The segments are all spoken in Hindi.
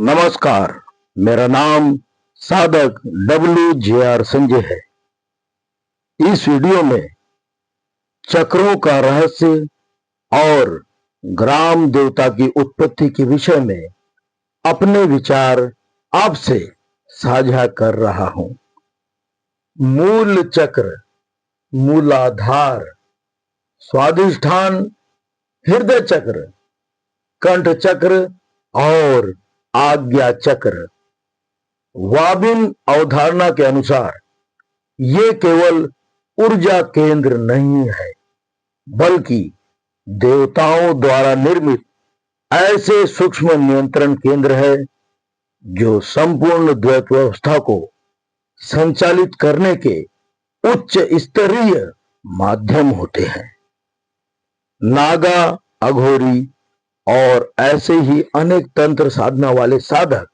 नमस्कार। मेरा नाम साधक WJR संजय है। इस वीडियो में चक्रों का रहस्य और ग्राम देवता की उत्पत्ति के विषय में अपने विचार आपसे साझा कर रहा हूं। मूल चक्र, मूलाधार, स्वाधिष्ठान, हृदय चक्र, कंठ चक्र और आज्ञा चक्र। वाबिन अवधारणा के अनुसार ये केवल ऊर्जा केंद्र नहीं है, बल्कि देवताओं द्वारा निर्मित ऐसे सूक्ष्म नियंत्रण केंद्र है जो संपूर्ण द्वैत व्यवस्था को संचालित करने के उच्च स्तरीय माध्यम होते हैं। नागा, अघोरी और ऐसे ही अनेक तंत्र साधना वाले साधक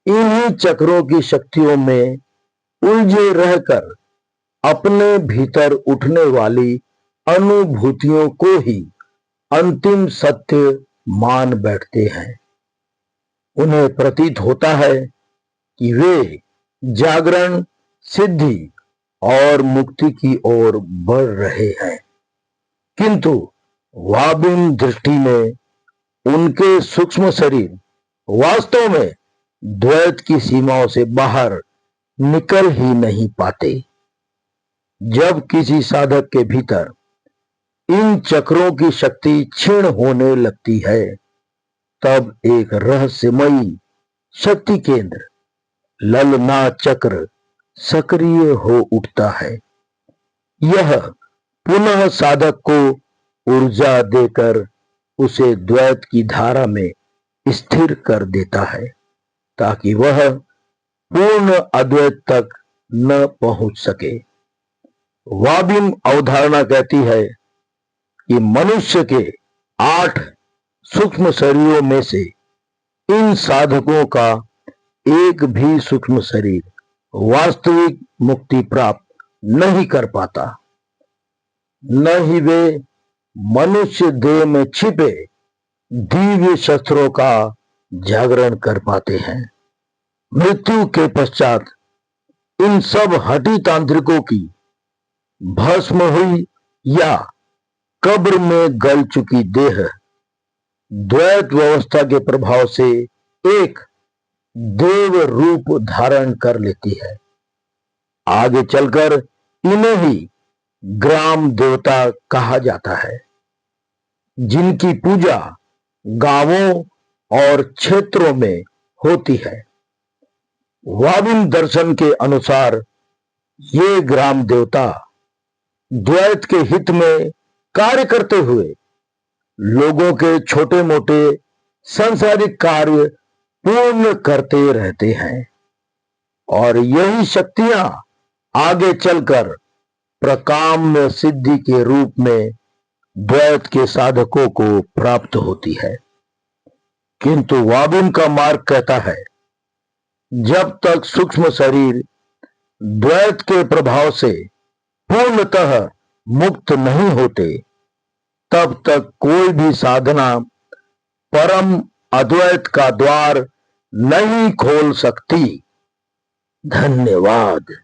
इन्हीं चक्रों की शक्तियों में उलझे रहकर अपने भीतर उठने वाली अनुभूतियों को ही अंतिम सत्य मान बैठते हैं। उन्हें प्रतीत होता है कि वे जागरण, सिद्धि और मुक्ति की ओर बढ़ रहे हैं, किंतु वाबिन दृष्टि में उनके सूक्ष्म शरीर वास्तव में द्वैत की सीमाओं से बाहर निकल ही नहीं पाते। जब किसी साधक के भीतर इन चक्रों की शक्ति क्षीण होने लगती है, तब एक रहस्यमयी शक्ति केंद्र, ललना चक्र, सक्रिय हो उठता है। यह पुनः साधक को ऊर्जा देकर उसे द्वैत की धारा में स्थिर कर देता है, ताकि वह पूर्ण अद्वैत तक न पहुंच सके। वाबिन अवधारणा कहती है कि मनुष्य के 8 सूक्ष्म शरीरों में से इन साधकों का एक भी सूक्ष्म शरीर वास्तविक मुक्ति प्राप्त नहीं कर पाता। न ही वे मनुष्य देह में छिपे दिव्य शस्त्रों का जागरण कर पाते हैं। मृत्यु के पश्चात इन सब हठी तांत्रिकों की भस्म हुई या कब्र में गल चुकी देह द्वैत व्यवस्था के प्रभाव से एक देव रूप धारण कर लेती है। आगे चलकर इन्हें ही ग्राम देवता कहा जाता है, जिनकी पूजा गांवों और क्षेत्रों में होती है। वाबिन दर्शन के अनुसार ये ग्राम देवता द्वैत के हित में कार्य करते हुए लोगों के छोटे मोटे सांसारिक कार्य पूर्ण करते रहते हैं, और यही शक्तियां आगे चलकर प्रकाम्य सिद्धि के रूप में द्वैत के साधकों को प्राप्त होती है। किंतु वाबिन का मार्ग कहता है, जब तक सूक्ष्म शरीर द्वैत के प्रभाव से पूर्णतः मुक्त नहीं होते, तब तक कोई भी साधना परम अद्वैत का द्वार नहीं खोल सकती। धन्यवाद।